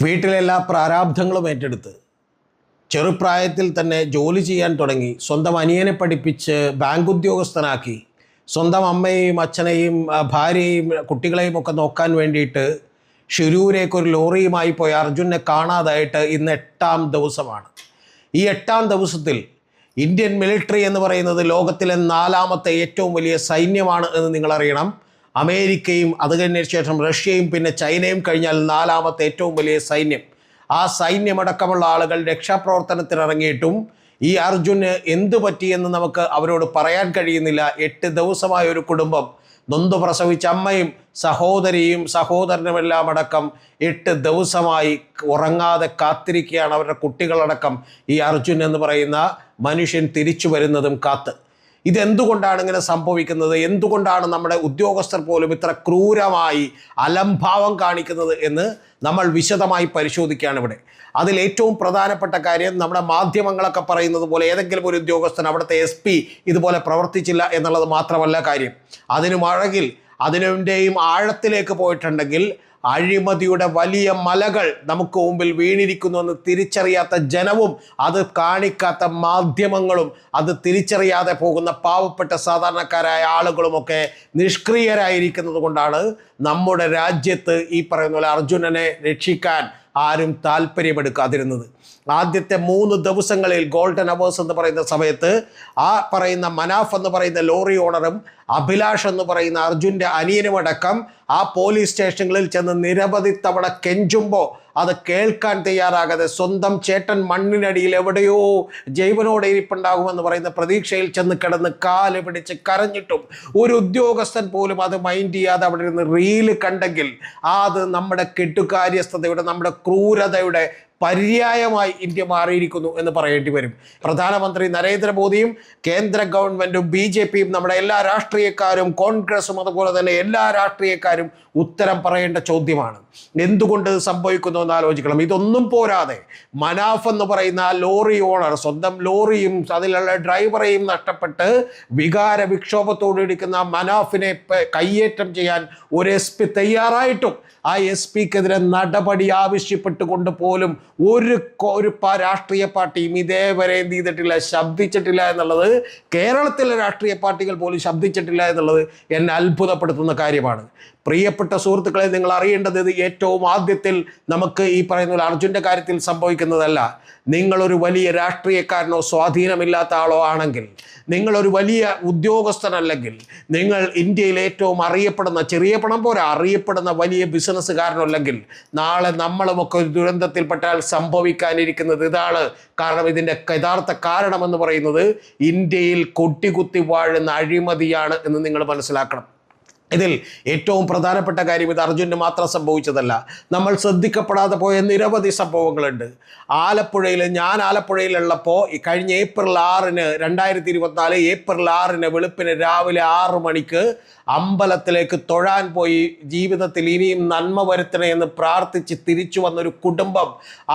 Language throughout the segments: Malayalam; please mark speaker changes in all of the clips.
Speaker 1: വീട്ടിലെല്ലാ പ്രാരാബ്ധങ്ങളും ഏറ്റെടുത്ത് ചെറുപ്രായത്തിൽ തന്നെ ജോലി ചെയ്യാൻ തുടങ്ങി, സ്വന്തം അനിയനെ പഠിപ്പിച്ച് ബാങ്ക് ഉദ്യോഗസ്ഥനാക്കി, സ്വന്തം അമ്മയെയും അച്ഛനെയും ഭാര്യയെയും കുട്ടികളെയും ഒക്കെ നോക്കാൻ വേണ്ടിയിട്ട് ഷിരൂരേക്ക് ഒരു ലോറിയുമായി പോയ അർജുനെ കാണാതായിട്ട് ഇന്ന് 8-ാം ദിവസമാണ്. ഈ 8-ാം ദിവസത്തിൽ ഇന്ത്യൻ മിലിറ്ററി എന്ന് പറയുന്നത് ലോകത്തിലെ 4ാമത്തെ ഏറ്റവും വലിയ സൈന്യമാണ് എന്ന് നിങ്ങളറിയണം. അമേരിക്കയും അത് കഴിഞ്ഞ ശേഷം റഷ്യയും പിന്നെ ചൈനയും കഴിഞ്ഞാൽ 4ാമത്തെ ഏറ്റവും വലിയ സൈന്യം. ആ സൈന്യമടക്കമുള്ള ആളുകൾ രക്ഷാപ്രവർത്തനത്തിനിറങ്ങിയിട്ടും ഈ അർജുന് എന്തു പറ്റിയെന്ന് നമുക്ക് അവരോട് പറയാൻ കഴിയുന്നില്ല. 8 ദിവസമായ ഒരു കുടുംബം, നൊന്തു പ്രസവിച്ച അമ്മയും സഹോദരിയും സഹോദരനുമെല്ലാം അടക്കം 8 ദിവസമായി ഉറങ്ങാതെ കാത്തിരിക്കുകയാണ്. അവരുടെ കുട്ടികളടക്കം ഈ അർജുൻ എന്ന് പറയുന്ന മനുഷ്യൻ തിരിച്ചു വരുന്നതും കാത്ത്. ഇതെന്തുകൊണ്ടാണ് ഇങ്ങനെ സംഭവിക്കുന്നത്? എന്തുകൊണ്ടാണ് നമ്മുടെ ഉദ്യോഗസ്ഥർ പോലും ഇത്ര ക്രൂരമായി അലംഭാവം കാണിക്കുന്നത് എന്ന് നമ്മൾ വിശദമായി പരിശോധിക്കുകയാണ് ഇവിടെ. അതിൽ ഏറ്റവും പ്രധാനപ്പെട്ട കാര്യം, നമ്മുടെ മാധ്യമങ്ങളൊക്കെ പറയുന്നത് പോലെ ഏതെങ്കിലും ഒരു ഉദ്യോഗസ്ഥൻ, അവിടുത്തെ SP ഇതുപോലെ പ്രവർത്തിച്ചില്ല എന്നുള്ളത് മാത്രമല്ല കാര്യം. അതിനുവേണ്ടിയും ആഴത്തിലേക്ക് പോയിട്ടുണ്ടെങ്കിൽ അഴിമതിയുടെ വലിയ മലകൾ നമുക്ക് മുമ്പിൽ വീണിരിക്കുന്നുവെന്ന് തിരിച്ചറിയാത്ത ജനവും അത് കാണിക്കാത്ത മാധ്യമങ്ങളും അത് തിരിച്ചറിയാതെ പോകുന്ന പാവപ്പെട്ട സാധാരണക്കാരായ ആളുകളുമൊക്കെ നിഷ്ക്രിയരായിരിക്കുന്നത് കൊണ്ടാണ് നമ്മുടെ രാജ്യത്ത് ഈ പറയുന്ന പോലെ അർജുനനെ രക്ഷിക്കാൻ ആരും താല്പര്യമെടുക്കാതിരുന്നത്. ആദ്യത്തെ 3 ദിവസങ്ങളിൽ ഗോൾഡൻ അവേഴ്സ് എന്ന് പറയുന്ന സമയത്ത് ആ പറയുന്ന മനാഫ് എന്ന് പറയുന്ന ലോറി ഓണറും അഭിലാഷ് എന്ന് പറയുന്ന അർജുൻ്റെ അനിയനുമടക്കം ആ പോലീസ് സ്റ്റേഷനുകളിൽ ചെന്ന് നിരവധി തവണ കെഞ്ചുമ്പോൾ അത് കേൾക്കാൻ തയ്യാറാകാതെ സ്വന്തം ചേട്ടൻ മണ്ണിനടിയിൽ എവിടെയോ ജൈവനോടെ ഇരിപ്പുണ്ടാകുമെന്ന് പറയുന്ന പ്രതീക്ഷയിൽ ചെന്ന് കിടന്ന് കാല് പിടിച്ച് കരഞ്ഞിട്ടും ഒരു ഉദ്യോഗസ്ഥൻ പോലും അത് മൈൻഡ് ചെയ്യാതെ അവിടെ ഇരുന്ന് റീല് കണ്ടെങ്കിൽ അത് നമ്മുടെ കെട്ടുകാര്യസ്ഥതയുടെ, നമ്മുടെ ക്രൂരതയുടെ പര്യായമായി ഇന്ത്യ മാറിയിരിക്കുന്നു എന്ന് പറയേണ്ടി വരും. പ്രധാനമന്ത്രി നരേന്ദ്രമോദിയും കേന്ദ്ര ഗവൺമെൻറ്റും BJPയും നമ്മുടെ എല്ലാ രാഷ്ട്രീയക്കാരും കോൺഗ്രസും അതുപോലെ തന്നെ എല്ലാ രാഷ്ട്രീയക്കാരും ഉത്തരം പറയേണ്ട ചോദ്യമാണ്. എന്തുകൊണ്ട് സംഭവിക്കുന്നു എന്ന് ആലോചിക്കണം. ഇതൊന്നും പോരാതെ മനാഫ് എന്ന് പറയുന്ന ആ ലോറി ഓണർ സ്വന്തം ലോറിയും അതിലുള്ള ഡ്രൈവറെയും നഷ്ടപ്പെട്ട് വികാര വിക്ഷോഭത്തോടെ ഇരിക്കുന്ന മനാഫിനെ കയ്യേറ്റം ചെയ്യാൻ ഒരു SP തയ്യാറായിട്ടും ആ SPക്കെതിരെ നടപടി ആവശ്യപ്പെട്ടുകൊണ്ട് പോലും ഒരു രാഷ്ട്രീയ പാർട്ടിയും ഇതേവരെ എന്ത് ചെയ്തിട്ടില്ല, ശബ്ദിച്ചിട്ടില്ല എന്നുള്ളത്, കേരളത്തിലെ രാഷ്ട്രീയ പാർട്ടികൾ പോലും ശബ്ദിച്ചിട്ടില്ല എന്നുള്ളത് എന്നെ അത്ഭുതപ്പെടുത്തുന്ന കാര്യമാണ്. പ്രിയപ്പെട്ട സുഹൃത്തുക്കളെ, നിങ്ങൾ അറിയേണ്ടത് ഇത് ഏറ്റവും ആദ്യത്തിൽ നമുക്ക് ഈ പറയുന്ന അർജുൻ്റെ കാര്യത്തിൽ സംഭവിക്കുന്നതല്ല. നിങ്ങളൊരു വലിയ രാഷ്ട്രീയക്കാരനോ സ്വാധീനമില്ലാത്ത ആളോ ആണെങ്കിൽ, നിങ്ങളൊരു വലിയ ഉദ്യോഗസ്ഥനല്ലെങ്കിൽ, നിങ്ങൾ ഇന്ത്യയിൽ ഏറ്റവും അറിയപ്പെടുന്ന, ചെറിയ പണം പോരാ, അറിയപ്പെടുന്ന വലിയ ബിസിനസ്സുകാരനല്ലെങ്കിൽ, നാളെ നമ്മളുമൊക്കെ ഒരു ദുരന്തത്തിൽപ്പെട്ടാൽ സംഭവിക്കാനിരിക്കുന്നത് ഇതാണ്. കാരണം ഇതിൻ്റെ യഥാർത്ഥ കാരണമെന്ന് പറയുന്നത് ഇന്ത്യയിൽ കൊട്ടിക്കുത്തി വാഴുന്ന അഴിമതിയാണ് എന്ന് നിങ്ങൾ മനസ്സിലാക്കണം. ഇതിൽ ഏറ്റവും പ്രധാനപ്പെട്ട കാര്യം, ഇത് അർജുന് മാത്രം സംഭവിച്ചതല്ല, നമ്മൾ ശ്രദ്ധിക്കപ്പെടാതെ പോയ നിരവധി സംഭവങ്ങളുണ്ട്. ഞാൻ ആലപ്പുഴയിലുള്ളപ്പോൾ കഴിഞ്ഞ ഏപ്രിൽ 6-ന് 2024 ഏപ്രിൽ 6-ന് വെളുപ്പിന് രാവിലെ 6 മണിക്ക് അമ്പലത്തിലേക്ക് തൊഴാൻ പോയി ജീവിതത്തിൽ ഇനിയും നന്മ വരുത്തണേ എന്ന് പ്രാർത്ഥിച്ച് തിരിച്ചു വന്നൊരു കുടുംബം.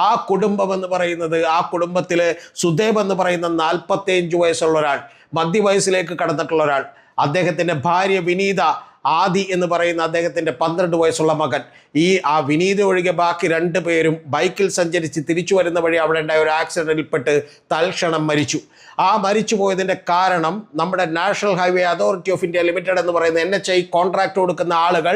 Speaker 1: ആ കുടുംബം എന്ന് പറയുന്നത്, ആ കുടുംബത്തിൽ സുദേബ് എന്ന് പറയുന്ന 45 വയസ്സുള്ള ഒരാൾ, മധ്യവയസ്സിലേക്ക് കടന്നിട്ടുള്ള ഒരാൾ, അദ്ദേഹത്തിൻ്റെ ഭാര്യ വിനീത, ആദി എന്ന് പറയുന്ന അദ്ദേഹത്തിൻ്റെ 12 വയസ്സുള്ള മകൻ, ആ വിനീത ഒഴികെ ബാക്കി 2 പേരും ബൈക്കിൽ സഞ്ചരിച്ച് തിരിച്ചു വരുന്ന വഴി അവിടെ ഉണ്ടായ ഒരു ആക്സിഡൻറ്റിൽപ്പെട്ട് തൽക്ഷണം മരിച്ചു. ആ മരിച്ചു പോയതിൻ്റെ കാരണം, നമ്മുടെ national highway authority of India limited എന്ന് പറയുന്ന NHAI കോൺട്രാക്ട് കൊടുക്കുന്ന ആളുകൾ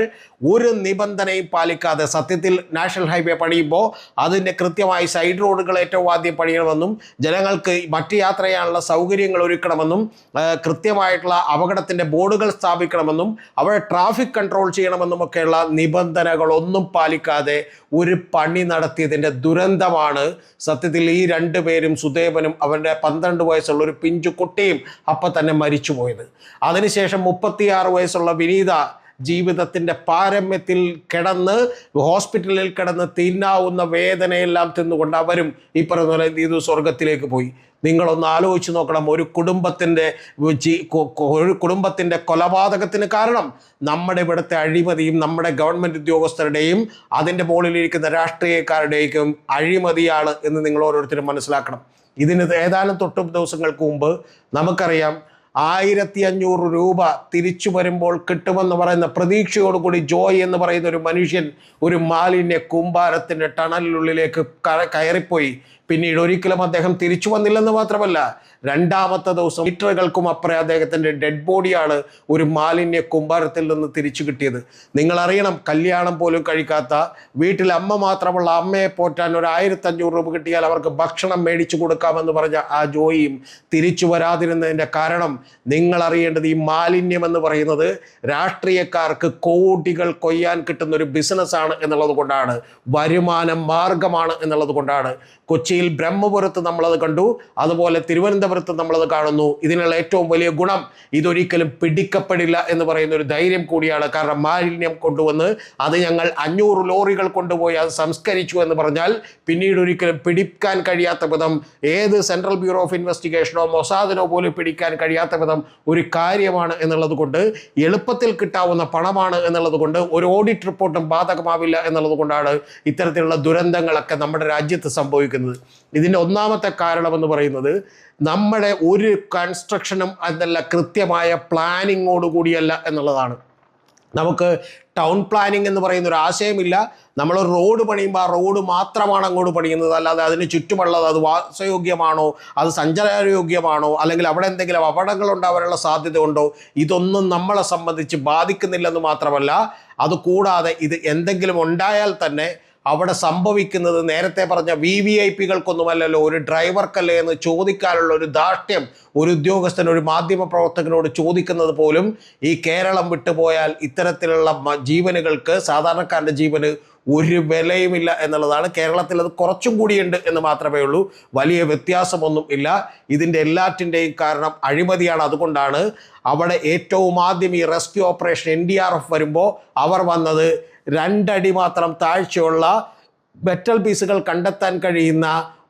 Speaker 1: ഒരു നിബന്ധനയും പാലിക്കാതെ, സത്യത്തിൽ നാഷണൽ ഹൈവേ പണിയുമ്പോൾ അതിൻ്റെ കൃത്യമായി സൈഡ് റോഡുകൾ ഏറ്റവും ആദ്യം പണിയണമെന്നും ജനങ്ങൾക്ക് മറ്റ് യാത്ര ചെയ്യാനുള്ള സൗകര്യങ്ങൾ ഒരുക്കണമെന്നും കൃത്യമായിട്ടുള്ള അപകടത്തിൻ്റെ ബോർഡുകൾ സ്ഥാപിക്കണമെന്നും അവിടെ ട്രാഫിക് കൺട്രോൾ ചെയ്യണമെന്നുമൊക്കെയുള്ള നിബന്ധനകളൊന്നും പാലിക്കാതെ ഒരു പണി നടത്തിയതിൻ്റെ ദുരന്തമാണ് സത്യത്തിൽ ഈ 2 പേരും, സുദേവനും അവൻ്റെ 12 വയസ്സുള്ള ഒരു പിഞ്ചു കുട്ടിയും അപ്പം തന്നെ മരിച്ചുപോയത്. അതിനുശേഷം 36 വയസ്സുള്ള വിനീത ജീവിതത്തിൻ്റെ പാരമ്യത്തിൽ കിടന്ന് ഹോസ്പിറ്റലിൽ കിടന്ന് തിന്നാവുന്ന വേദനയെല്ലാം തിന്നുകൊണ്ട് അവരും ഈ പറയുന്ന പോലെ ഇത് സ്വർഗത്തിലേക്ക് പോയി. നിങ്ങളൊന്ന് ആലോചിച്ച് നോക്കണം. ഒരു കുടുംബത്തിൻ്റെ കൊലപാതകത്തിന് കാരണം നമ്മുടെ ഇവിടുത്തെ അഴിമതിയും നമ്മുടെ ഗവൺമെൻറ് ഉദ്യോഗസ്ഥരുടെയും അതിൻ്റെ മുകളിലിരിക്കുന്ന രാഷ്ട്രീയക്കാരുടെയും അഴിമതിയാണ് എന്ന് നിങ്ങൾ ഓരോരുത്തരും മനസ്സിലാക്കണം. ഇതിന് ഏതാനും തൊട്ട് ദിവസങ്ങൾക്ക് മുമ്പ് നമുക്കറിയാം, 1500 രൂപ തിരിച്ചു വരുമ്പോൾ കിട്ടുമെന്ന് പറയുന്ന പ്രതീക്ഷയോടുകൂടി ജോയ് എന്ന് പറയുന്ന ഒരു മനുഷ്യൻ ഒരു മാലിന്യ കൂമ്പാരത്തിൻ്റെ ടണലിനുള്ളിലേക്ക് കയറിപ്പോയി. പിന്നീട് ഒരിക്കലും അദ്ദേഹം തിരിച്ചു വന്നില്ലെന്ന് മാത്രമല്ല, രണ്ടാമത്തെ ദിവസം മീറ്ററുകൾക്കും അപ്പുറം അദ്ദേഹത്തിൻ്റെ ഡെഡ് ബോഡിയാണ് ഒരു മാലിന്യ കൂമ്പാരത്തിൽ നിന്ന് തിരിച്ചു കിട്ടിയത്. നിങ്ങളറിയണം, കല്യാണം പോലും കഴിക്കാത്ത വീട്ടിൽ അമ്മ മാത്രമുള്ള അമ്മയെ പോറ്റാൻ ഒരു 1500 രൂപ കിട്ടിയാൽ അവർക്ക് ഭക്ഷണം മേടിച്ചു കൊടുക്കാമെന്ന് പറഞ്ഞ ആ ജോയിയും തിരിച്ചു വരാതിരുന്നതിൻ്റെ കാരണം നിങ്ങൾ അറിയേണ്ടത്, ഈ മാലിന്യം എന്ന് പറയുന്നത് രാഷ്ട്രീയക്കാർക്ക് കോടികൾ കൊയ്യാൻ കിട്ടുന്ന ഒരു ബിസിനസ്സാണ് എന്നുള്ളത് കൊണ്ടാണ്, വരുമാന മാർഗമാണ് എന്നുള്ളത് കൊണ്ടാണ്. കൊച്ചിയിൽ ബ്രഹ്മപുരത്ത് നമ്മളത് കണ്ടു, അതുപോലെ തിരുവനന്തപുരത്ത് നമ്മളത് കാണുന്നു. ഇതിനുള്ള ഏറ്റവും വലിയ ഗുണം ഇതൊരിക്കലും പിടിക്കപ്പെടില്ല എന്ന് പറയുന്ന ഒരു ധൈര്യം കൂടിയാണ്. കാരണം മാലിന്യം കൊണ്ടുവന്ന് അത് ഞങ്ങൾ 500 ലോറികൾ കൊണ്ടുപോയി അത് സംസ്കരിച്ചു എന്ന് പറഞ്ഞാൽ പിന്നീട് ഒരിക്കലും പിടിക്കാൻ കഴിയാത്ത വിധം, ഏത് സെൻട്രൽ ബ്യൂറോ ഓഫ് ഇൻവെസ്റ്റിഗേഷനോ മൊസാദിനോ പോലും പിടിക്കാൻ കഴിയാത്ത വിധം ഒരു കാര്യമാണ് എന്നുള്ളത് കൊണ്ട്, എളുപ്പത്തിൽ കിട്ടാവുന്ന പണമാണ് എന്നുള്ളത് കൊണ്ട്, ഒരു ഓഡിറ്റ് റിപ്പോർട്ടും ബാധകമാവില്ല എന്നുള്ളത് കൊണ്ടാണ് ഇത്തരത്തിലുള്ള ദുരന്തങ്ങളൊക്കെ നമ്മുടെ രാജ്യത്ത് സംഭവിക്കുന്നത്. ഇതിൻ്റെ ഒന്നാമത്തെ കാരണമെന്ന് പറയുന്നത്, നമ്മുടെ ഒരു കൺസ്ട്രക്ഷനും അതല്ല കൃത്യമായ പ്ലാനിങ്ങോടുകൂടിയല്ല എന്നുള്ളതാണ്. നമുക്ക് ടൗൺ പ്ലാനിങ് എന്ന് പറയുന്ന ഒരു ആശയമില്ല. നമ്മൾ റോഡ് പണിയുമ്പോൾ ആ റോഡ് മാത്രമാണ് അങ്ങോട്ട് പണിയുന്നത്, അല്ലാതെ അതിന് ചുറ്റുമുള്ളത് അത് വാസയോഗ്യമാണോ, അത് സഞ്ചാരയോഗ്യമാണോ, അല്ലെങ്കിൽ അവിടെ എന്തെങ്കിലും അപകടങ്ങൾ ഉണ്ടാവാനുള്ള സാധ്യത ഉണ്ടോ, ഇതൊന്നും നമ്മളെ സംബന്ധിച്ച് ബാധിക്കുന്നില്ലെന്ന് മാത്രമല്ല, അതുകൂടാതെ ഇത് എന്തെങ്കിലും ഉണ്ടായാൽ തന്നെ അവിടെ സംഭവിക്കുന്നത് നേരത്തെ പറഞ്ഞ VVIPകൾക്കൊന്നുമല്ലല്ലോ, ഒരു ഡ്രൈവർക്കല്ലേ എന്ന് ചോദിക്കാനുള്ള ഒരു ധാർഷ്ട്യം ഒരു ഉദ്യോഗസ്ഥൻ ഒരു മാധ്യമ പ്രവർത്തകനോട് ചോദിക്കുന്നത് പോലും ഈ കേരളം വിട്ടുപോയാൽ ഇത്തരത്തിലുള്ള ജീവനുകൾക്ക്, സാധാരണക്കാരൻ്റെ ജീവന് ഒരു വിലയുമില്ല എന്നുള്ളതാണ്. കേരളത്തിൽ അത് കുറച്ചും കൂടിയുണ്ട് എന്ന് മാത്രമേ ഉള്ളൂ, വലിയ വ്യത്യാസമൊന്നും ഇല്ല. ഇതിൻ്റെ എല്ലാറ്റിൻ്റെയും കാരണം അഴിമതിയാണ്. അതുകൊണ്ടാണ് അവിടെ ഏറ്റവും ആദ്യം ഈ റെസ്ക്യൂ ഓപ്പറേഷൻ NDRF വരുമ്പോൾ അവർ വന്നത് 2 അടി മാത്രം താഴ്ചയുള്ള മെറ്റൽ പീസുകൾ കണ്ടെത്താൻ കഴിയുന്ന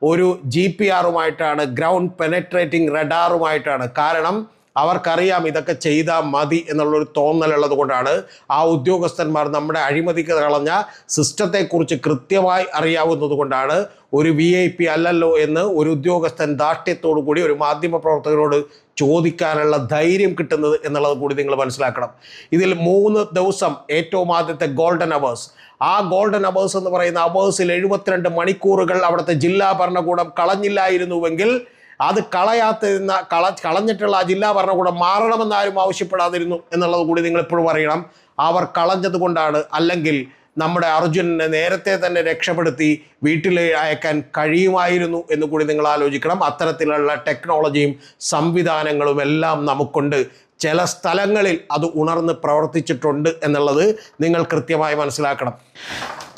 Speaker 1: ഒരു GPR-ഉമായിട്ടാണ്, ഗ്രൗണ്ട് പെനട്രേറ്റിംഗ് റഡാറുമായിട്ടാണ്. കാരണം അവർക്കറിയാം ഇതൊക്കെ ചെയ്താൽ മതി എന്നുള്ളൊരു തോന്നലുള്ളത് കൊണ്ടാണ്. ആ ഉദ്യോഗസ്ഥന്മാർ നമ്മുടെ അഴിമതിക്ക് കളഞ്ഞ സിസ്റ്റത്തെക്കുറിച്ച് കൃത്യമായി അറിയാവുന്നത് കൊണ്ടാണ് ഒരു VIP അല്ലല്ലോ എന്ന് ഒരു ഉദ്യോഗസ്ഥൻ ധാർഷ്ട്യത്തോടു കൂടി ഒരു മാധ്യമ പ്രവർത്തകരോട് ചോദിക്കാനുള്ള ധൈര്യം കിട്ടുന്നത് എന്നുള്ളത് കൂടി നിങ്ങൾ മനസ്സിലാക്കണം. ഇതിൽ 3 ദിവസം ഏറ്റവും ആദ്യത്തെ ഗോൾഡൻ അവേഴ്സ്, ആ ഗോൾഡൻ അവേഴ്സ് എന്ന് പറയുന്ന അവേഴ്സിൽ 72 മണിക്കൂറുകൾ അവിടുത്തെ ജില്ലാ ഭരണകൂടം കളഞ്ഞില്ലായിരുന്നുവെങ്കിൽ, അത് കളഞ്ഞിട്ടുള്ള ആ ജില്ലാ ഭരണകൂടം മാറണമെന്നാരും ആവശ്യപ്പെടാതിരുന്നു എന്നുള്ളത് കൂടി നിങ്ങൾ എപ്പോഴും അറിയണം. അവർ കളഞ്ഞത് കൊണ്ടാണ്. അല്ലെങ്കിൽ നമ്മുടെ അർജുനനെ നേരത്തെ തന്നെ രക്ഷപ്പെടുത്തി വീട്ടിൽ അയക്കാൻ കഴിയുമായിരുന്നു എന്ന് കൂടി നിങ്ങൾ ആലോചിക്കണം. അത്തരത്തിലുള്ള ടെക്നോളജിയും സംവിധാനങ്ങളും എല്ലാം നമുക്കുണ്ട്. ചില സ്ഥലങ്ങളിൽ അത് ഉണർന്ന് പ്രവർത്തിച്ചിട്ടുണ്ട് എന്നുള്ളത് നിങ്ങൾ കൃത്യമായി മനസ്സിലാക്കണം.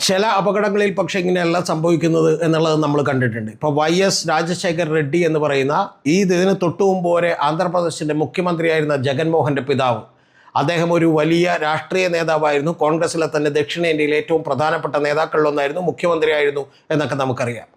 Speaker 1: ചില അപകടങ്ങളിൽ പക്ഷേ ഇങ്ങനെയല്ല സംഭവിക്കുന്നത് എന്നുള്ളത് നമ്മൾ കണ്ടിട്ടുണ്ട്. ഇപ്പോൾ YS രാജശേഖർ റെഡ്ഡി എന്ന് പറയുന്ന ഇതിന് തൊട്ടു മുമ്പ് വരെ ആന്ധ്രാപ്രദേശിൻ്റെ മുഖ്യമന്ത്രിയായിരുന്ന ജഗൻമോഹൻ്റെ പിതാവ്, അദ്ദേഹം ഒരു വലിയ രാഷ്ട്രീയ നേതാവായിരുന്നു. കോൺഗ്രസ്സിലെ തന്നെ ദക്ഷിണേന്ത്യയിലെ ഏറ്റവും പ്രധാനപ്പെട്ട നേതാക്കളിലൊന്നായിരുന്നു, മുഖ്യമന്ത്രിയായിരുന്നു എന്നൊക്കെ നമുക്കറിയാം.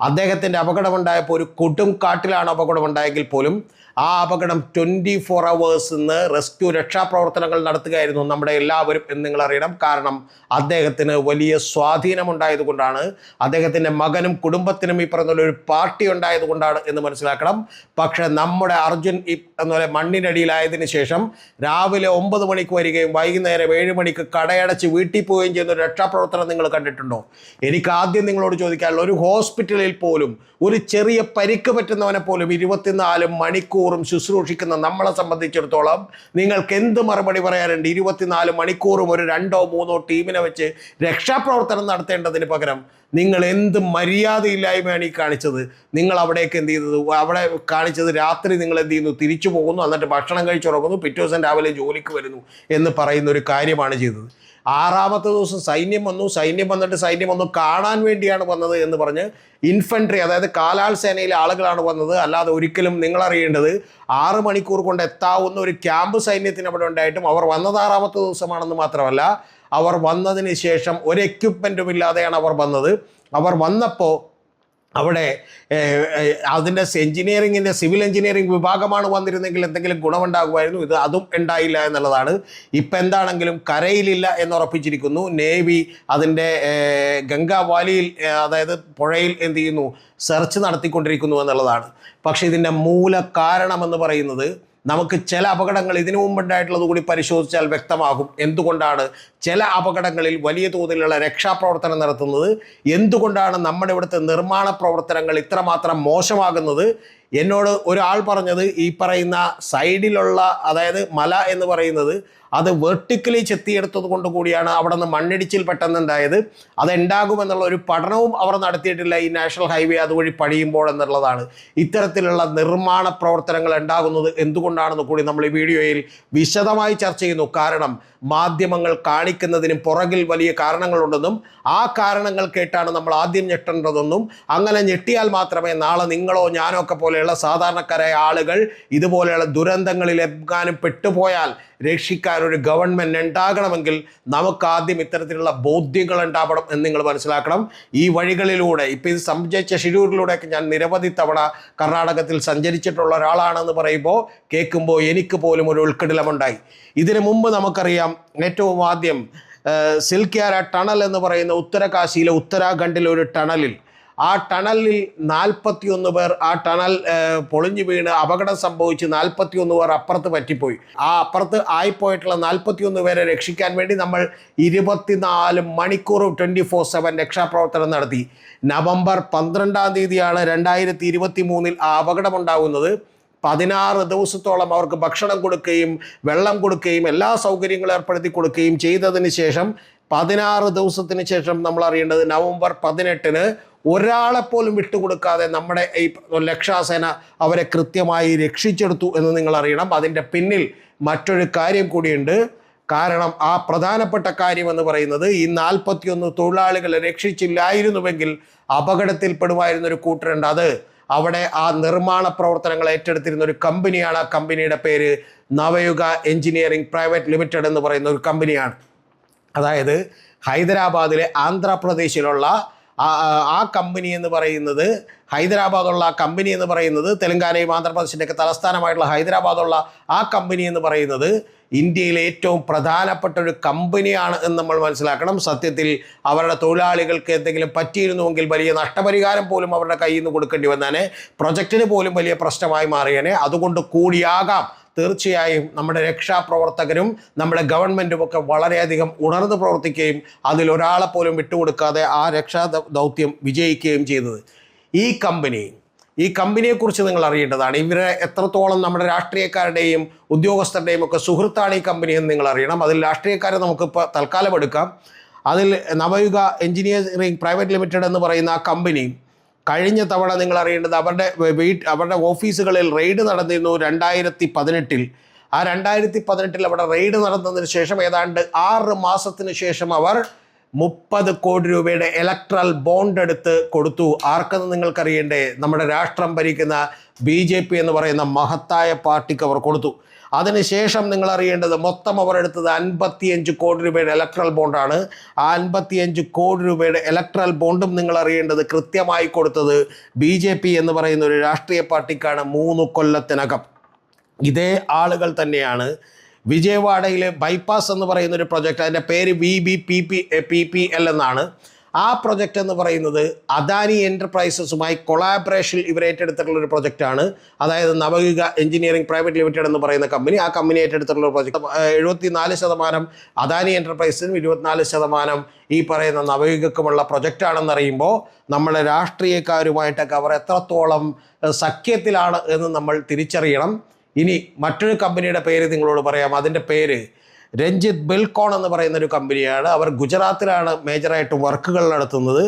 Speaker 1: അദ്ദേഹത്തിൻ്റെ അപകടമുണ്ടായപ്പോൾ ഒരു കൊടും കാട്ടിലാണ് അപകടമുണ്ടായെങ്കിൽ പോലും ആ അപകടം 24 hours റെസ്ക്യൂ രക്ഷാപ്രവർത്തനങ്ങൾ നടത്തുകയായിരുന്നു നമ്മുടെ എല്ലാവരും എന്ന് നിങ്ങൾ അറിയണം. കാരണം അദ്ദേഹത്തിന് വലിയ സ്വാധീനമുണ്ടായതുകൊണ്ടാണ്, അദ്ദേഹത്തിൻ്റെ മകനും കുടുംബത്തിനും ഈ പറഞ്ഞ ഒരു പാർട്ടി ഉണ്ടായതുകൊണ്ടാണ് എന്ന് മനസ്സിലാക്കണം. പക്ഷേ നമ്മുടെ അർജുൻ എന്നപോലെ മണ്ണിനടിയിലായതിനു ശേഷം രാവിലെ 9 മണിക്ക് വരികയും വൈകുന്നേരം 7 മണിക്ക് കടയടച്ച് വീട്ടിൽ പോവുകയും ചെയ്യുന്ന ഒരു രക്ഷാപ്രവർത്തനം നിങ്ങൾ കണ്ടിട്ടുണ്ടോ? എനിക്ക് ആദ്യം നിങ്ങളോട് ചോദിക്കാനുള്ള, ഒരു ഹോസ്പിറ്റലിൽ പോലും ഒരു ചെറിയ പരിക്ക് പറ്റുന്നവനെ പോലും 24 മണിക്കൂറും ശുശ്രൂഷിക്കുന്ന നമ്മളെ സംബന്ധിച്ചിടത്തോളം നിങ്ങൾക്ക് എന്ത് മറുപടി പറയാനുണ്ട്? 24 മണിക്കൂറും ഒരു 2 or 3 ടീമിനെ വെച്ച് രക്ഷാപ്രവർത്തനം നടത്തേണ്ടതിന് പകരം നിങ്ങൾ എന്ത് മര്യാദയില്ലായ്മയാണ് ഈ കാണിച്ചത്? നിങ്ങൾ അവിടേക്ക് എന്ത് ചെയ്തത്? അവിടെ കാണിച്ചത് രാത്രി നിങ്ങൾ എന്ത് ചെയ്യുന്നു? തിരിച്ചു പോകുന്നു, എന്നിട്ട് ഭക്ഷണം കഴിച്ചുറങ്ങുന്നു, പിറ്റേ ദിവസം രാവിലെ ജോലിക്ക് വരുന്നു എന്ന് പറയുന്ന ഒരു കാര്യമാണ് ചെയ്തത്. 6ാമത്തെ ദിവസം സൈന്യം വന്നു. സൈന്യം വന്നിട്ട് സൈന്യം ഒന്ന് കാണാൻ വേണ്ടിയാണ് വന്നത് എന്ന് പറഞ്ഞ് ഇൻഫൻട്രി, അതായത് കാലാൾ സേനയിലെ ആളുകളാണ് വന്നത്. അല്ലാതെ ഒരിക്കലും നിങ്ങളറിയേണ്ടത് 6 മണിക്കൂർ കൊണ്ട് എത്താവുന്ന ഒരു ക്യാമ്പ് സൈന്യത്തിന് അവിടെ ഉണ്ടായിട്ടും അവർ വന്നത് 6ാമത്തെ ദിവസമാണെന്ന് മാത്രമല്ല, അവർ വന്നതിന് ശേഷം ഒരു എക്യുപ്മെൻറ്റും ഇല്ലാതെയാണ് അവർ വന്നത്. അവർ വന്നപ്പോൾ അവിടെ അതിൻ്റെ എഞ്ചിനീയറിങ്ങിൻ്റെ സിവിൽ എഞ്ചിനീയറിംഗ് വിഭാഗമാണ് വന്നിരുന്നെങ്കിൽ എന്തെങ്കിലും ഗുണമുണ്ടാകുമായിരുന്നു. അതും ഉണ്ടായില്ല എന്നുള്ളതാണ്. ഇപ്പം എന്താണെങ്കിലും കരയിലില്ല എന്നുറപ്പിച്ചിരിക്കുന്നു. നേവി അതിൻ്റെ ഗംഗാ വാലിയിൽ, അതായത് പുഴയിൽ എന്ത് ചെയ്യുന്നു, സെർച്ച് നടത്തിക്കൊണ്ടിരിക്കുന്നു എന്നുള്ളതാണ്. പക്ഷേ ഇതിൻ്റെ മൂല കാരണമെന്ന് പറയുന്നത് നമുക്ക് ചില അപകടങ്ങൾ ഇതിനു മുമ്പുണ്ടായിട്ടുള്ളത് കൂടി പരിശോധിച്ചാൽ വ്യക്തമാകും എന്തുകൊണ്ടാണ് ചില അപകടങ്ങളിൽ വലിയ തോതിലുള്ള രക്ഷാപ്രവർത്തനം നടത്തുന്നത്, എന്തുകൊണ്ടാണ് നമ്മുടെ ഇവിടുത്തെ നിർമ്മാണ പ്രവർത്തനങ്ങൾ ഇത്രമാത്രം മോശമാകുന്നത്. എന്നോട് ഒരാൾ പറഞ്ഞത് ഈ പറയുന്ന സൈഡിലുള്ള, അതായത് മല എന്ന് പറയുന്നത് അത് വെർട്ടിക്കലി ചെത്തിയെടുത്തത് കൊണ്ട് കൂടിയാണ് അവിടെ നിന്ന് മണ്ണിടിച്ചിൽ പെട്ടെന്നുണ്ടായത്. അതുണ്ടാകുമെന്നുള്ള ഒരു പഠനവും അവർ നടത്തിയിട്ടില്ല ഈ നാഷണൽ ഹൈവേ അതുവഴി പണിയുമ്പോൾ എന്നുള്ളതാണ്. ഇത്തരത്തിലുള്ള നിർമ്മാണ പ്രവർത്തനങ്ങൾ ഉണ്ടാകുന്നത് എന്തുകൊണ്ടാണെന്ന് കൂടി നമ്മൾ ഈ വീഡിയോയിൽ വിശദമായി ചർച്ച ചെയ്യുന്നു. കാരണം മാധ്യമങ്ങൾ കാണിക്കുന്നതിനും പുറകിൽ വലിയ കാരണങ്ങളുണ്ടെന്നും ആ കാരണങ്ങൾ കേട്ടാണ് നമ്മൾ ആദ്യം ഞെട്ടേണ്ടതെന്നും അങ്ങനെ ഞെട്ടിയാൽ മാത്രമേ നാളെ നിങ്ങളോ ഞാനോ ഒക്കെ പോലെയുള്ള സാധാരണക്കാരായ ആളുകൾ ഇതുപോലെയുള്ള ദുരന്തങ്ങളിൽ എങ്ങാനും പെട്ടുപോയാൽ രക്ഷിക്കാൻ ഒരു ഗവൺമെൻറ് ഉണ്ടാകണമെങ്കിൽ നമുക്ക് ആദ്യം ഇത്തരത്തിലുള്ള ബോധ്യങ്ങൾ ഉണ്ടാവണം എന്ന് നിങ്ങൾ മനസ്സിലാക്കണം. ഈ വഴികളിലൂടെ ഇപ്പം ഇത് സംഭവിച്ച ഷിരൂരിലൂടെയൊക്കെ ഞാൻ നിരവധി തവണ കർണാടകത്തിൽ സഞ്ചരിച്ചിട്ടുള്ള ഒരാളാണെന്ന് പറയുമ്പോൾ കേൾക്കുമ്പോൾ എനിക്ക് പോലും ഒരു ഉൾക്കിടിലമുണ്ടായി. ഇതിനു മുമ്പ് നമുക്കറിയാം ഏറ്റവും ആദ്യം സിൽക്യാര ടണൽ എന്ന് പറയുന്ന ഉത്തരകാശിയിലെ ഉത്തരാഖണ്ഡിലെ ഒരു ടണലിൽ, ആ ടണലിൽ 41 പേർ ആ ടണൽ പൊളിഞ്ഞു വീണ് അപകടം സംഭവിച്ച് 41 പേർ അപ്പുറത്ത് പറ്റിപ്പോയി. ആ അപ്പുറത്ത് ആയിപ്പോയിട്ടുള്ള 41 പേരെ രക്ഷിക്കാൻ വേണ്ടി നമ്മൾ 24 മണിക്കൂർ 24/7 രക്ഷാപ്രവർത്തനം നടത്തി. നവംബർ 12-ാം തീയതിയാണ് 2023 ആ അപകടമുണ്ടാകുന്നത്. 16 ദിവസത്തോളം അവർക്ക് ഭക്ഷണം കൊടുക്കുകയും വെള്ളം കൊടുക്കുകയും എല്ലാ സൗകര്യങ്ങളും ഏർപ്പെടുത്തി കൊടുക്കുകയും ചെയ്തതിന് ശേഷം 16 ദിവസത്തിന് ശേഷം നമ്മൾ അറിയേണ്ടത് നവംബർ 18-ന് ഒരാളെപ്പോലും വിട്ടുകൊടുക്കാതെ നമ്മുടെ ഈ രക്ഷാസേന അവരെ കൃത്യമായി രക്ഷിച്ചെടുത്തു എന്ന് നിങ്ങൾ അറിയണം. അതിൻ്റെ പിന്നിൽ മറ്റൊരു കാര്യം കൂടിയുണ്ട്. കാരണം ആ പ്രധാനപ്പെട്ട കാര്യം എന്ന് പറയുന്നത് ഈ 41 തൊഴിലാളികളെ രക്ഷിച്ചില്ലായിരുന്നുവെങ്കിൽ അപകടത്തിൽപ്പെടുമായിരുന്നൊരു കൂട്ടരുണ്ട്. അത് അവിടെ ആ നിർമ്മാണ പ്രവർത്തനങ്ങൾ ഏറ്റെടുത്തിരുന്ന ഒരു കമ്പനിയാണ്. ആ കമ്പനിയുടെ പേര് നവയുഗ എഞ്ചിനീയറിംഗ് പ്രൈവറ്റ് ലിമിറ്റഡ് എന്ന് പറയുന്ന ഒരു കമ്പനിയാണ്. അതായത് ഹൈദരാബാദിലെ ആന്ധ്രാപ്രദേശിലുള്ള ആ കമ്പനി എന്ന് പറയുന്നത്, ഹൈദരാബാദുള്ള കമ്പനി എന്ന് പറയുന്നത്, തെലങ്കാനയും ആന്ധ്രാപ്രദേശിൻ്റെയൊക്കെ തലസ്ഥാനമായിട്ടുള്ള ഹൈദരാബാദുള്ള ആ കമ്പനി എന്ന് പറയുന്നത് ഇന്ത്യയിലെ ഏറ്റവും പ്രധാനപ്പെട്ട ഒരു കമ്പനിയാണ് എന്ന് നമ്മൾ മനസ്സിലാക്കണം. സത്യത്തിൽ അവരുടെ തൊഴിലാളികൾക്ക് എന്തെങ്കിലും പറ്റിയിരുന്നുവെങ്കിൽ വലിയ നഷ്ടപരിഹാരം പോലും അവരുടെ കയ്യിൽ നിന്ന് കൊടുക്കേണ്ടി വന്നാനെ, പ്രൊജക്റ്റിന് പോലും വലിയ പ്രശ്നമായി മാറിയേനെ. അതുകൊണ്ട് കൂടിയാകാം തീർച്ചയായും നമ്മുടെ രക്ഷാപ്രവർത്തകരും നമ്മുടെ ഗവൺമെൻറ്റും ഒക്കെ വളരെയധികം ഉണർന്ന് പ്രവർത്തിക്കുകയും അതിലൊരാളെ പോലും വിട്ടുകൊടുക്കാതെ ആ രക്ഷാ ദൗത്യം വിജയിക്കുകയും ചെയ്തത്. ഈ കമ്പനിയെക്കുറിച്ച് നിങ്ങൾ അറിയേണ്ടതാണ്. ഇവരെ എത്രത്തോളം നമ്മുടെ രാഷ്ട്രീയക്കാരുടെയും ഉദ്യോഗസ്ഥരുടെയും ഒക്കെ സുഹൃത്താണ് ഈ കമ്പനി എന്ന് നിങ്ങൾ അറിയണം. അതിൽ രാഷ്ട്രീയക്കാരെ നമുക്കിപ്പോൾ തൽക്കാലം എടുക്കാം. അതിൽ നവയുഗ എഞ്ചിനീയറിംഗ് പ്രൈവറ്റ് ലിമിറ്റഡ് എന്ന് പറയുന്ന ആ കമ്പനി കഴിഞ്ഞ തവണ നിങ്ങൾ അറിയേണ്ടത് അവരുടെ ഓഫീസുകളിൽ റെയ്ഡ് നടന്നിരുന്നു 2018-ൽ. ആ 2018-ൽ അവിടെ റെയ്ഡ് നടന്നതിന് ശേഷം ഏതാണ്ട് 6 മാസത്തിന് ശേഷം അവർ 30 കോടി രൂപയുടെ ഇലക്ട്രൽ ബോണ്ട് എടുത്ത് കൊടുത്തു. ആർക്കെന്ന് നിങ്ങൾക്കറിയണ്ടേ? നമ്മുടെ രാഷ്ട്രം ഭരിക്കുന്ന BJP എന്ന് പറയുന്ന മഹത്തായ പാർട്ടിക്ക് അവർ കൊടുത്തു. അതിനുശേഷം നിങ്ങൾ അറിയേണ്ടത് മൊത്തം അവർ എടുത്തത് 55 കോടി രൂപയുടെ ഇലക്ട്രൽ ബോണ്ടാണ്. ആ 55 കോടി രൂപയുടെ ഇലക്ട്രൽ ബോണ്ടും നിങ്ങൾ അറിയേണ്ടത് കൃത്യമായി കൊടുത്തത് BJP എന്ന് പറയുന്ന ഒരു രാഷ്ട്രീയ പാർട്ടിക്കാണ് 3 കൊല്ലത്തിനകം. ഇതേ ആളുകൾ തന്നെയാണ് വിജയവാഡയിലെ ബൈപ്പാസ് എന്ന് പറയുന്ന ഒരു പ്രൊജക്റ്റ്, അതിൻ്റെ പേര് VBPPL എന്നാണ്. ആ പ്രൊജക്റ്റ് എന്ന് പറയുന്നത് അദാനി എൻ്റർപ്രൈസസുമായി കൊളാബറേഷൻ ഇവർ ഏറ്റെടുത്തിട്ടുള്ള ഒരു പ്രൊജക്റ്റാണ്. അതായത് നവയുഗ എഞ്ചിനീയറിംഗ് പ്രൈവറ്റ് ലിമിറ്റഡ് എന്ന് പറയുന്ന കമ്പനി, ആ കമ്പനി ഏറ്റെടുത്തിട്ടുള്ള ഒരു പ്രൊജക്റ്റ്. 74% അദാനി എൻ്റർപ്രൈസസിനും 24% ഈ പറയുന്ന നവയുഗക്കുമുള്ള പ്രൊജക്റ്റാണെന്നറിയുമ്പോൾ നമ്മളെ രാഷ്ട്രീയക്കാരുമായിട്ടൊക്കെ അവർ എത്രത്തോളം സഖ്യത്തിലാണ് എന്ന് നമ്മൾ തിരിച്ചറിയണം. ഇനി മറ്റൊരു കമ്പനിയുടെ പേര് നിങ്ങളോട് പറയാം. അതിൻ്റെ പേര് രഞ്ജിത്ത് ബിൽകോൺ എന്ന് പറയുന്ന ഒരു കമ്പനിയാണ്. അവർ ഗുജറാത്തിലാണ് മേജറായിട്ട് വർക്കുകൾ നടത്തുന്നത്.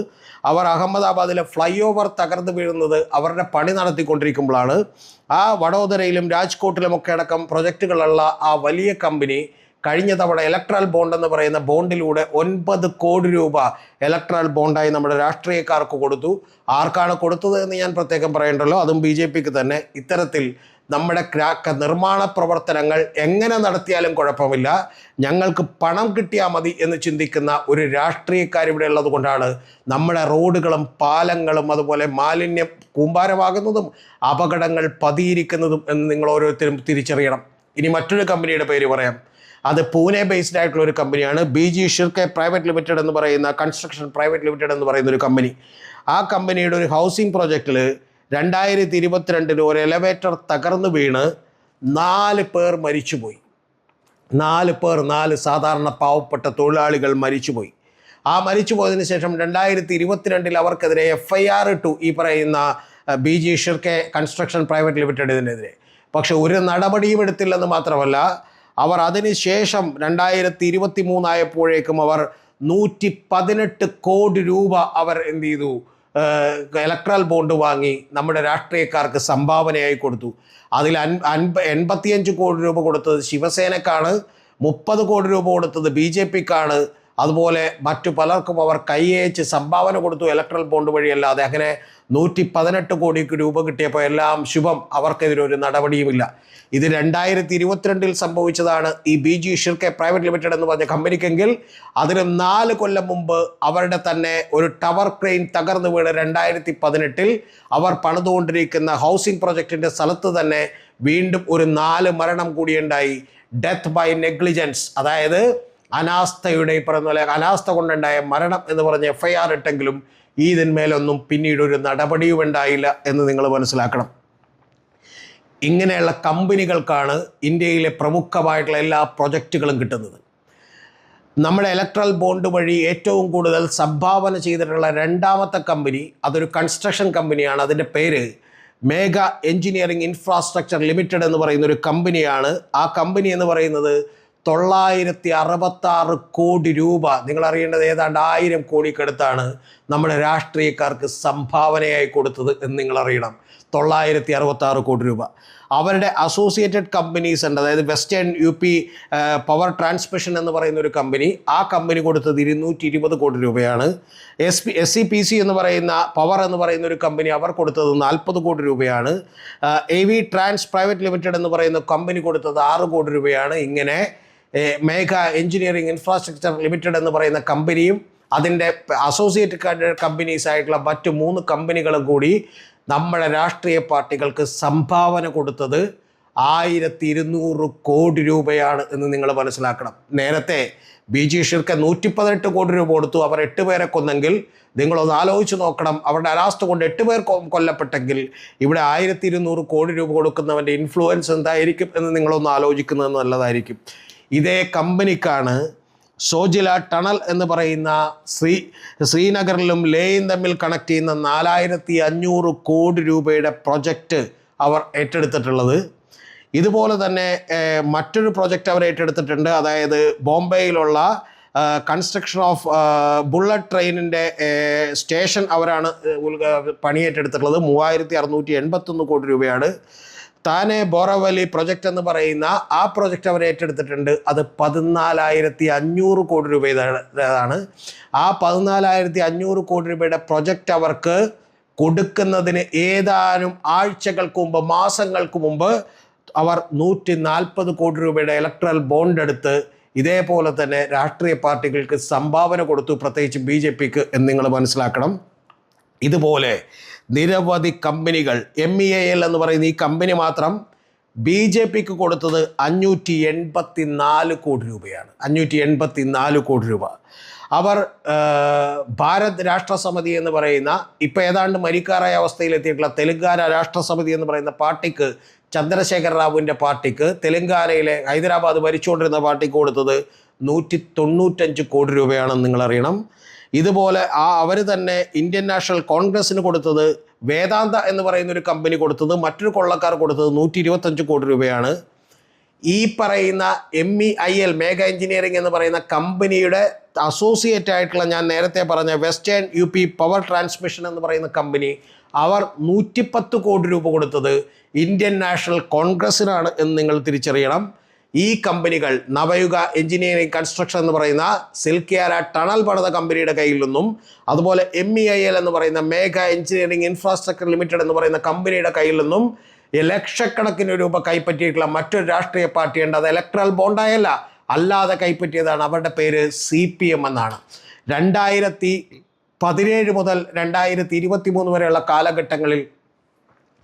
Speaker 1: അവർ അഹമ്മദാബാദിലെ ഫ്ലൈ ഓവർ തകർന്നു വീഴുന്നത് അവരുടെ പണി നടത്തിക്കൊണ്ടിരിക്കുമ്പോഴാണ്. ആ വഡോദരയിലും രാജ്കോട്ടിലുമൊക്കെ അടക്കം പ്രൊജക്റ്റുകളുള്ള ആ വലിയ കമ്പനി കഴിഞ്ഞ തവണ ഇലക്ട്രൽ ബോണ്ട് എന്ന് പറയുന്ന ബോണ്ടിലൂടെ 9 കോടി രൂപ ഇലക്ട്രൽ ബോണ്ടായി നമ്മുടെ രാഷ്ട്രീയക്കാർക്ക് കൊടുത്തു. ആർക്കാണ് കൊടുത്തത് എന്ന് ഞാൻ പ്രത്യേകം പറയണ്ടല്ലോ, അതും BJPക്ക് തന്നെ. ഇത്തരത്തിൽ നമ്മുടെ നിർമ്മാണ പ്രവർത്തനങ്ങൾ എങ്ങനെ നടത്തിയാലും കുഴപ്പമില്ല, ഞങ്ങൾക്ക് പണം കിട്ടിയാൽ മതി എന്ന് ചിന്തിക്കുന്ന ഒരു രാഷ്ട്രീയക്കാരിവിടെ ഉള്ളത് കൊണ്ടാണ് നമ്മുടെ റോഡുകളും പാലങ്ങളും അതുപോലെ മാലിന്യം കൂമ്പാരമാകുന്നതും അപകടങ്ങൾ പതിയിരിക്കുന്നതും എന്ന് നിങ്ങൾ ഓരോരുത്തരും തിരിച്ചറിയണം. ഇനി മറ്റൊരു കമ്പനിയുടെ പേര് പറയാം. അത് പൂനെ ബേസ്ഡ് ആയിട്ടുള്ള ഒരു കമ്പനിയാണ്. BG ഷിർക്കെ പ്രൈവറ്റ് ലിമിറ്റഡ് എന്ന് പറയുന്ന കൺസ്ട്രക്ഷൻ പ്രൈവറ്റ് ലിമിറ്റഡ് എന്ന് പറയുന്ന ഒരു കമ്പനി. ആ കമ്പനിയുടെ ഒരു ഹൗസിംഗ് പ്രോജക്റ്റിൽ 2022 ഒരു എലവേറ്റർ തകർന്നു വീണ് 4 പേർ മരിച്ചുപോയി. 4 പേർ, 4 സാധാരണ പാവപ്പെട്ട തൊഴിലാളികൾ മരിച്ചുപോയി. ആ മരിച്ചു പോയതിനു ശേഷം 2022 അവർക്കെതിരെ FIR ഇട്ടു ഈ പറയുന്ന BG ഷിർക്കെ കൺസ്ട്രക്ഷൻ പ്രൈവറ്റ് ലിമിറ്റഡിനെതിരെ. പക്ഷെ ഒരു നടപടിയും എടുത്തില്ലെന്ന് മാത്രമല്ല, അവർ അതിനുശേഷം 2023 ആയപ്പോഴേക്കും അവർ 118 കോടി രൂപ അവർ എന്ത് ചെയ്തു, ഇലക്ട്രൽ ബോണ്ട് വാങ്ങി നമ്മുടെ രാഷ്ട്രീയക്കാർക്ക് സംഭാവനയായി കൊടുത്തു. അതിൽ 85 കോടി രൂപ കൊടുത്തത് ശിവസേനക്കാണ്, 30 കോടി രൂപ കൊടുത്തത് BJPക്കാണ്. അതുപോലെ മറ്റു പലർക്കും അവർ കൈയച്ച് സംഭാവന കൊടുത്തു ഇലക്ട്രൽ ബോണ്ട് വഴിയല്ലാതെ. അങ്ങനെ 118 കോടി രൂപ കിട്ടിയപ്പോൾ എല്ലാം ശുഭം, അവർക്കെതിരെ ഒരു നടപടിയുമില്ല. ഇത് 2022 സംഭവിച്ചതാണ് ഈ BG ഷിർക്കെ പ്രൈവറ്റ് ലിമിറ്റഡ് എന്ന് പറഞ്ഞ കമ്പനിക്കെങ്കിൽ അതിന് 4 കൊല്ലം മുമ്പ് അവരുടെ തന്നെ ഒരു ടവർ ക്രെയിൻ തകർന്നു വീണ് 2018 അവർ പണിതുകൊണ്ടിരിക്കുന്ന ഹൗസിംഗ് പ്രൊജക്റ്റിൻ്റെ സ്ഥലത്ത് തന്നെ വീണ്ടും ഒരു 4 മരണം കൂടിയുണ്ടായി. ഡെത്ത് ബൈ നെഗ്ലിജൻസ്, അതായത് അനാസ്ഥയുടെ പറഞ്ഞ പോലെ അനാസ്ഥ കൊണ്ടുണ്ടായ മരണം എന്ന് പറഞ്ഞ് FIR ഇട്ടെങ്കിലും ഇതിന്മേലൊന്നും പിന്നീട് ഒരു നടപടിയും ഉണ്ടായില്ല എന്ന് നിങ്ങൾ മനസ്സിലാക്കണം. ഇങ്ങനെയുള്ള കമ്പനികൾക്കാണ് ഇന്ത്യയിലെ പ്രമുഖമായിട്ടുള്ള എല്ലാ പ്രൊജക്റ്റുകളും കിട്ടുന്നത്. നമ്മുടെ ഇലക്ട്രൽ ബോണ്ട് വഴി ഏറ്റവും കൂടുതൽ സംഭാവന ചെയ്തിട്ടുള്ള 2ാമത്തെ കമ്പനി അതൊരു കൺസ്ട്രക്ഷൻ കമ്പനിയാണ്. അതിൻ്റെ പേര് മേഘ എഞ്ചിനീയറിംഗ് ഇൻഫ്രാസ്ട്രക്ചർ ലിമിറ്റഡ് എന്ന് പറയുന്ന ഒരു കമ്പനിയാണ്. ആ കമ്പനി എന്ന് പറയുന്നത് 966 കോടി രൂപ, നിങ്ങൾ അറിയേണ്ടത് ഏതാണ്ട് 1000 കോടിക്കടുത്താണ് നമ്മുടെ രാഷ്ട്രീയക്കാർക്ക് സംഭാവനയായി കൊടുത്തത് എന്ന് നിങ്ങൾ അറിയണം. 966 കോടി രൂപ. അവരുടെ അസോസിയേറ്റഡ് കമ്പനീസ് ഉണ്ട്, അതായത് വെസ്റ്റേൺ UP പവർ ട്രാൻസ്മിഷൻ എന്ന് പറയുന്ന ഒരു കമ്പനി, ആ കമ്പനി കൊടുത്തത് 220 കോടി രൂപയാണ്. SCPC എന്ന് പറയുന്ന പവർ എന്ന് പറയുന്ന ഒരു കമ്പനി, അവർ കൊടുത്തത് 40 കോടി രൂപയാണ്. AV ട്രാൻസ് പ്രൈവറ്റ് ലിമിറ്റഡ് എന്ന് പറയുന്ന കമ്പനി കൊടുത്തത് 6 കോടി രൂപയാണ്. ഇങ്ങനെ മേഘ എഞ്ചിനീയറിംഗ് ഇൻഫ്രാസ്ട്രക്ചർ ലിമിറ്റഡ് എന്ന് പറയുന്ന കമ്പനിയും അതിൻ്റെ അസോസിയേറ്റഡ് കമ്പനീസ് ആയിട്ടുള്ള മറ്റ് 3 കമ്പനികളും കൂടി നമ്മുടെ രാഷ്ട്രീയ പാർട്ടികൾക്ക് സംഭാവന കൊടുത്തത് 1200 കോടി രൂപയാണ് എന്ന് നിങ്ങൾ മനസ്സിലാക്കണം. നേരത്തെ BG ഷിർക്കെ 118 കോടി രൂപ കൊടുത്തു, അവർ 8 പേരെ കൊന്നെങ്കിൽ നിങ്ങളൊന്ന് ആലോചിച്ച് നോക്കണം. അവരുടെ അനാസ്ഥ കൊണ്ട് 8 പേർ കൊല്ലപ്പെട്ടെങ്കിൽ ഇവിടെ 1200 കോടി രൂപ കൊടുക്കുന്നവൻ്റെ ഇൻഫ്ലുവൻസ് എന്തായിരിക്കും എന്ന് നിങ്ങളൊന്ന് ആലോചിക്കുന്നത് നല്ലതായിരിക്കും. ഇതേ കമ്പനിക്കാണ് സോജില ടണൽ എന്ന് പറയുന്ന ശ്രീനഗറിലും ലേയും തമ്മിൽ കണക്ട് ചെയ്യുന്ന 4500 കോടി രൂപയുടെ പ്രൊജക്റ്റ് അവർ ഏറ്റെടുത്തിട്ടുള്ളത്. ഇതുപോലെ തന്നെ മറ്റൊരു പ്രൊജക്റ്റ് അവർ ഏറ്റെടുത്തിട്ടുണ്ട്. അതായത് ബോംബെയിലുള്ള കൺസ്ട്രക്ഷൻ ഓഫ് ബുള്ളറ്റ് ട്രെയിനിൻ്റെ സ്റ്റേഷൻ അവരാണ് പണിയേറ്റെടുത്തിട്ടുള്ളത്. 3681 കോടി രൂപയാണ്. താനെ ബോറവലി പ്രൊജക്റ്റ് എന്ന് പറയുന്ന ആ പ്രൊജക്റ്റ് അവർ ഏറ്റെടുത്തിട്ടുണ്ട്. അത് 14500 കോടി രൂപയുടേതാണ്. ആ 14500 കോടി രൂപയുടെ പ്രൊജക്റ്റ് അവർക്ക് കൊടുക്കുന്നതിന് ഏതാനും ആഴ്ചകൾക്ക് മുമ്പ്, മാസങ്ങൾക്ക് മുമ്പ് അവർ 140 കോടി രൂപയുടെ ഇലക്ട്രൽ ബോണ്ട് എടുത്ത് ഇതേപോലെ തന്നെ രാഷ്ട്രീയ പാർട്ടികൾക്ക് സംഭാവന കൊടുത്തു, പ്രത്യേകിച്ച് BJPക്ക് എന്ന് നിങ്ങൾ മനസ്സിലാക്കണം. ഇതുപോലെ നിരവധി കമ്പനികൾ, MEIL എന്ന് പറയുന്ന ഈ കമ്പനി മാത്രം BJPക്ക് കൊടുത്തത് 584 കോടി രൂപയാണ്. 584 കോടി രൂപ. അവർ ഭാരത് രാഷ്ട്രസമിതി എന്ന് പറയുന്ന ഇപ്പോൾ ഏതാണ്ട് മരിക്കാറായ അവസ്ഥയിലെത്തിയിട്ടുള്ള തെലങ്കാന രാഷ്ട്രസമിതി എന്ന് പറയുന്ന പാർട്ടിക്ക്, ചന്ദ്രശേഖർ റാവുവിൻ്റെ പാർട്ടിക്ക്, തെലങ്കാനയിലെ ഹൈദരാബാദ് ഭരിച്ചുകൊണ്ടിരുന്ന പാർട്ടിക്ക് കൊടുത്തത് 195 കോടി രൂപയാണെന്ന് നിങ്ങളറിയണം. ഇതുപോലെ അവർ തന്നെ ഇന്ത്യൻ നാഷണൽ കോൺഗ്രസ്സിന് കൊടുത്തത്, വേദാന്ത എന്ന് പറയുന്ന ഒരു കമ്പനി കൊടുത്തത്, മറ്റൊരു കൊള്ളക്കാർ കൊടുത്തത് 125 കോടി രൂപയാണ്. ഈ പറയുന്ന MEIL മേഘ എഞ്ചിനീയറിംഗ് എന്ന് പറയുന്ന കമ്പനിയുടെ അസോസിയേറ്റ് ആയിട്ടുള്ള ഞാൻ നേരത്തെ പറഞ്ഞ വെസ്റ്റേൺ UP പവർ ട്രാൻസ്മിഷൻ എന്ന് പറയുന്ന കമ്പനി, അവർ 110 കോടി രൂപ കൊടുത്തത് ഇന്ത്യൻ നാഷണൽ കോൺഗ്രസ്സിനാണ് എന്ന് നിങ്ങൾ തിരിച്ചറിയണം. ഈ കമ്പനികൾ നവയുഗ എഞ്ചിനീയറിംഗ് കൺസ്ട്രക്ഷൻ എന്ന് പറയുന്ന സിൽക്കിയാര ടണൽ പണിത കമ്പനിയുടെ കയ്യിൽ നിന്നും, അതുപോലെ MEIL എന്ന് പറയുന്ന മേഘ എഞ്ചിനീയറിംഗ് ഇൻഫ്രാസ്ട്രക്ചർ ലിമിറ്റഡ് എന്ന് പറയുന്ന കമ്പനിയുടെ കയ്യിൽ നിന്നും ലക്ഷക്കണക്കിന് രൂപ കൈപ്പറ്റിയിട്ടുള്ള മറ്റൊരു രാഷ്ട്രീയ പാർട്ടിയുണ്ട്. അത് ഇലക്ട്രൽ ബോണ്ടായല്ല, അല്ലാതെ കൈപ്പറ്റിയതാണ്. അവരുടെ പേര് CPM എന്നാണ്. 2017 മുതൽ 2023 വരെയുള്ള കാലഘട്ടങ്ങളിൽ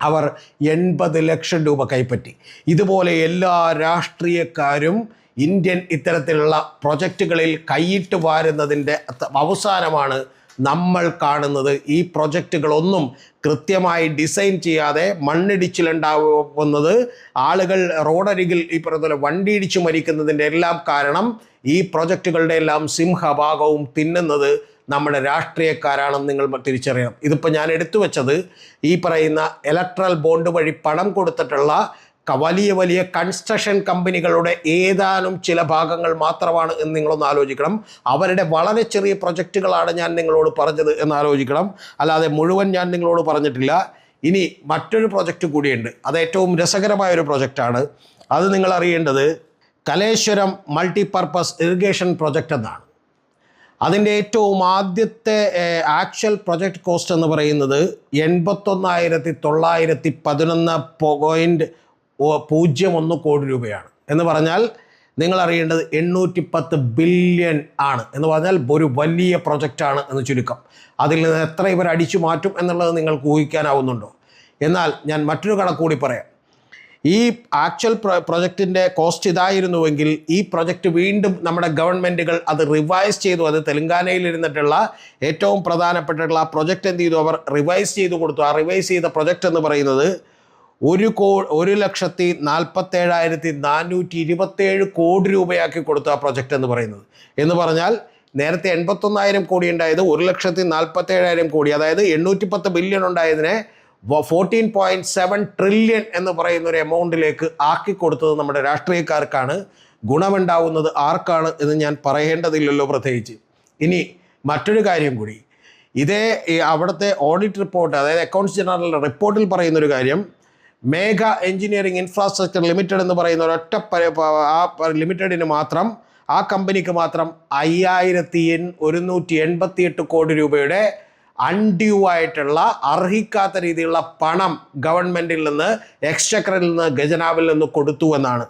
Speaker 1: അവർ 80 ലക്ഷം രൂപ കൈപ്പറ്റി. ഇതുപോലെ എല്ലാ രാഷ്ട്രീയക്കാരും ഇന്ത്യൻ ഇത്തരത്തിലുള്ള പ്രൊജക്റ്റുകളിൽ കൈയിട്ട് വാരുന്നതിൻ്റെ അവസാനമാണ് നമ്മൾ കാണുന്നത്. ഈ പ്രൊജക്റ്റുകളൊന്നും കൃത്യമായി ഡിസൈൻ ചെയ്യാതെ മണ്ണിടിച്ചിലുണ്ടാവുന്നത്, ആളുകൾ റോഡരികിൽ ഈ പറഞ്ഞ വണ്ടി ഇടിച്ചു മരിക്കുന്നതിൻ്റെ എല്ലാം കാരണം ഈ പ്രൊജക്റ്റുകളുടെ എല്ലാം സിംഹഭാഗവും തിന്നുന്നത് നമ്മുടെ രാഷ്ട്രീയക്കാരാണെന്ന് നിങ്ങൾ തിരിച്ചറിയണം. ഇതിപ്പോൾ ഞാൻ എടുത്തു വെച്ചത് ഈ പറയുന്ന ഇലക്ട്രൽ ബോണ്ട് വഴി പണം കൊടുത്തിട്ടുള്ള വലിയ വലിയ കൺസ്ട്രക്ഷൻ കമ്പനികളുടെ ഏതാനും ചില ഭാഗങ്ങൾ മാത്രമാണ് എന്ന് നിങ്ങളൊന്ന് ആലോചിക്കണം. അവരുടെ വളരെ ചെറിയ പ്രൊജക്റ്റുകളാണ് ഞാൻ നിങ്ങളോട് പറഞ്ഞത് എന്ന് ആലോചിക്കണം, അല്ലാതെ മുഴുവൻ ഞാൻ നിങ്ങളോട് പറഞ്ഞിട്ടില്ല. ഇനി മറ്റൊരു പ്രൊജക്റ്റ് കൂടിയുണ്ട്, അത് ഏറ്റവും രസകരമായൊരു പ്രൊജക്റ്റാണ്. അത് നിങ്ങൾ അറിയേണ്ടത് കലേശ്വരം മൾട്ടിപർപ്പസ് ഇറിഗേഷൻ പ്രൊജക്റ്റ് എന്നാണ്. അതിൻ്റെ ഏറ്റവും ആദ്യത്തെ ആക്ച്വൽ പ്രൊജക്റ്റ് കോസ്റ്റ് എന്ന് പറയുന്നത് 81,911.01 കോടി രൂപയാണ്. എന്ന് പറഞ്ഞാൽ നിങ്ങൾ അറിയേണ്ടത് 810 ബില്യൺ ആണ്. എന്ന് പറഞ്ഞാൽ ഒരു വലിയ പ്രൊജക്റ്റാണ് എന്ന് ചുരുക്കം. അതിൽ നിന്ന് എത്ര ഇവർ അടിച്ചു മാറ്റും എന്നുള്ളത് നിങ്ങൾക്ക് ഊഹിക്കാനാവുന്നുണ്ടോ? എന്നാൽ ഞാൻ മറ്റൊരു കണക്ക് കൂടി പറയാം. ഈ ആക്ച്വൽ പ്രൊജക്റ്റിൻ്റെ കോസ്റ്റ് ഇതായിരുന്നുവെങ്കിൽ ഈ പ്രൊജക്റ്റ് വീണ്ടും നമ്മുടെ ഗവൺമെൻറ്റുകൾ അത് റിവൈസ് ചെയ്തു. അത് തെലങ്കാനയിൽ ഇരുന്നിട്ടുള്ള ഏറ്റവും പ്രധാനപ്പെട്ടിട്ടുള്ള ആ പ്രൊജക്റ്റ് എന്ത് ചെയ്തു, അവർ റിവൈസ് ചെയ്തു കൊടുത്തു. ആ റിവൈസ് ചെയ്ത പ്രൊജക്റ്റ് എന്ന് പറയുന്നത് 1,47,427 കോടി രൂപയാക്കി കൊടുത്തു ആ പ്രൊജക്റ്റ് എന്ന് പറയുന്നത്. എന്ന് പറഞ്ഞാൽ നേരത്തെ 81,000 കോടി ഉണ്ടായത് 1,47,000 കോടി, അതായത് 810 ബില്യൺ ഉണ്ടായതിനെ 14.7 ട്രില്യൺ എന്ന് പറയുന്ന ഒരു എമൗണ്ടിലേക്ക് ആക്കി കൊടുത്തത് നമ്മുടെ രാഷ്ട്രീയക്കാർക്കാണ്. ഗുണമുണ്ടാവുന്നത് ആർക്കാണ് എന്ന് ഞാൻ പറയേണ്ടതില്ലല്ലോ പ്രത്യേകിച്ച്. ഇനി മറ്റൊരു കാര്യം കൂടി, ഇതേ അവിടുത്തെ ഓഡിറ്റ് റിപ്പോർട്ട്, അതായത് അക്കൗണ്ട്സ് ജനറൽ റിപ്പോർട്ടിൽ പറയുന്നൊരു കാര്യം, മേഘ എഞ്ചിനീയറിംഗ് ഇൻഫ്രാസ്ട്രക്ചർ ലിമിറ്റഡ് എന്ന് പറയുന്ന ഒരൊറ്റ ആ ലിമിറ്റഡിന് മാത്രം, ആ കമ്പനിക്ക് മാത്രം 5,188 കോടി രൂപയുടെ അൺഡ്യൂ ആയിട്ടുള്ള അർഹിക്കാത്ത രീതിയിലുള്ള പണം ഗവൺമെൻറ്റിൽ നിന്ന്, എക്സ്ചക്കറിൽ നിന്ന്, ഖജനാവിൽ നിന്ന് കൊടുത്തു എന്നാണ്.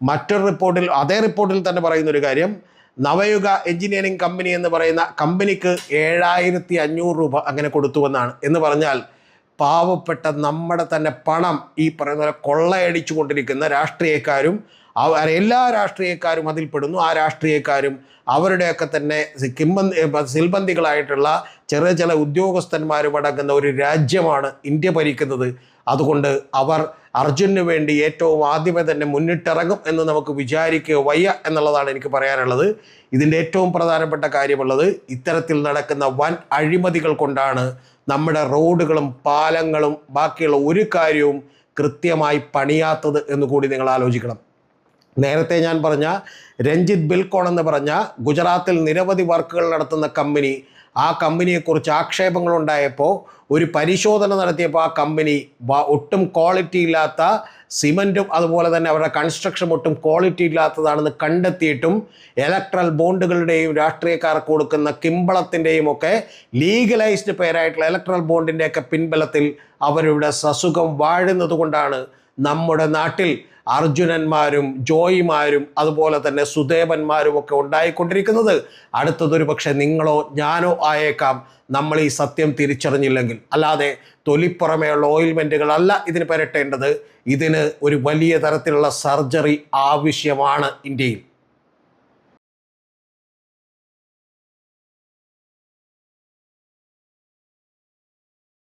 Speaker 1: മറ്റൊരു റിപ്പോർട്ടിൽ, അതേ റിപ്പോർട്ടിൽ തന്നെ പറയുന്നൊരു കാര്യം, നവയുഗ എഞ്ചിനീയറിംഗ് കമ്പനി എന്ന് പറയുന്ന കമ്പനിക്ക് 7,500 രൂപ അങ്ങനെ കൊടുത്തുവെന്നാണ്. എന്ന് പറഞ്ഞാൽ പാവപ്പെട്ട നമ്മുടെ തന്നെ പണം ഈ പറയുന്ന പോലെ കൊള്ളയടിച്ചു കൊണ്ടിരിക്കുന്ന രാഷ്ട്രീയക്കാരും, എല്ലാ രാഷ്ട്രീയക്കാരും അതിൽപ്പെടുന്നു. ആ രാഷ്ട്രീയക്കാരും അവരുടെയൊക്കെ തന്നെ സിൽബന്ദികളായിട്ടുള്ള ചെറിയ ചില ഉദ്യോഗസ്ഥന്മാരും അടങ്ങുന്ന ഒരു രാജ്യമാണ് ഇന്ത്യ ഭരിക്കുന്നത്. അതുകൊണ്ട് അവർ അർജുനു വേണ്ടി ഏറ്റവും ആദ്യമേ തന്നെ മുന്നിട്ടിറങ്ങും എന്ന് നമുക്ക് വിചാരിക്കുക വയ്യ എന്നുള്ളതാണ് എനിക്ക് പറയാനുള്ളത്. ഇതിൻ്റെ ഏറ്റവും പ്രധാനപ്പെട്ട കാര്യമുള്ളത്, ഇത്തരത്തിൽ നടക്കുന്ന വൻ അഴിമതികൾ കൊണ്ടാണ് നമ്മുടെ റോഡുകളും പാലങ്ങളും ബാക്കിയുള്ള ഒരു കാര്യവും കൃത്യമായി പണിയാത്തത് എന്ന് കൂടി നിങ്ങൾ ആലോചിക്കണം. നേരത്തെ ഞാൻ പറഞ്ഞ രഞ്ജിത്ത് ബിൽകോൺ എന്ന് പറഞ്ഞ ഗുജറാത്തിൽ നിരവധി വർക്കുകൾ നടത്തുന്ന കമ്പനി, ആ കമ്പനിയെക്കുറിച്ച് ആക്ഷേപങ്ങളുണ്ടായപ്പോൾ ഒരു പരിശോധന നടത്തിയപ്പോൾ ആ കമ്പനി ഒട്ടും ക്വാളിറ്റി ഇല്ലാത്ത സിമൻറ്റും അതുപോലെ തന്നെ അവരുടെ കൺസ്ട്രക്ഷൻ ഒട്ടും ക്വാളിറ്റി ഇല്ലാത്തതാണെന്ന് കണ്ടെത്തിയിട്ടും ഇലക്ട്രൽ ബോണ്ടുകളുടെയും രാഷ്ട്രീയക്കാർക്ക് കൊടുക്കുന്ന കിമ്പളത്തിൻ്റെയും ഒക്കെ ലീഗലൈസ്ഡ് പേരായിട്ടുള്ള ഇലക്ട്രൽ ബോണ്ടിൻ്റെയൊക്കെ പിൻബലത്തിൽ അവരുടെ സസുഖം വാഴുന്നത് കൊണ്ടാണ് നമ്മുടെ നാട്ടിൽ അർജുനന്മാരും ജോയിമാരും അതുപോലെ തന്നെ സുദേവന്മാരും ഒക്കെ ഉണ്ടായിക്കൊണ്ടിരിക്കുന്നത്. അടുത്തതൊരു പക്ഷേ നിങ്ങളോ ഞാനോ ആയേക്കാം, നമ്മൾ ഈ സത്യം തിരിച്ചറിഞ്ഞില്ലെങ്കിൽ. അല്ലാതെ തൊലിപ്പുറമേയുള്ള ഓയിൽമെൻറ്റുകളല്ല ഇതിന് പുരട്ടേണ്ടത്. ഇതിന് ഒരു വലിയ തരത്തിലുള്ള സർജറി ആവശ്യമാണ് ഇന്ത്യയിൽ.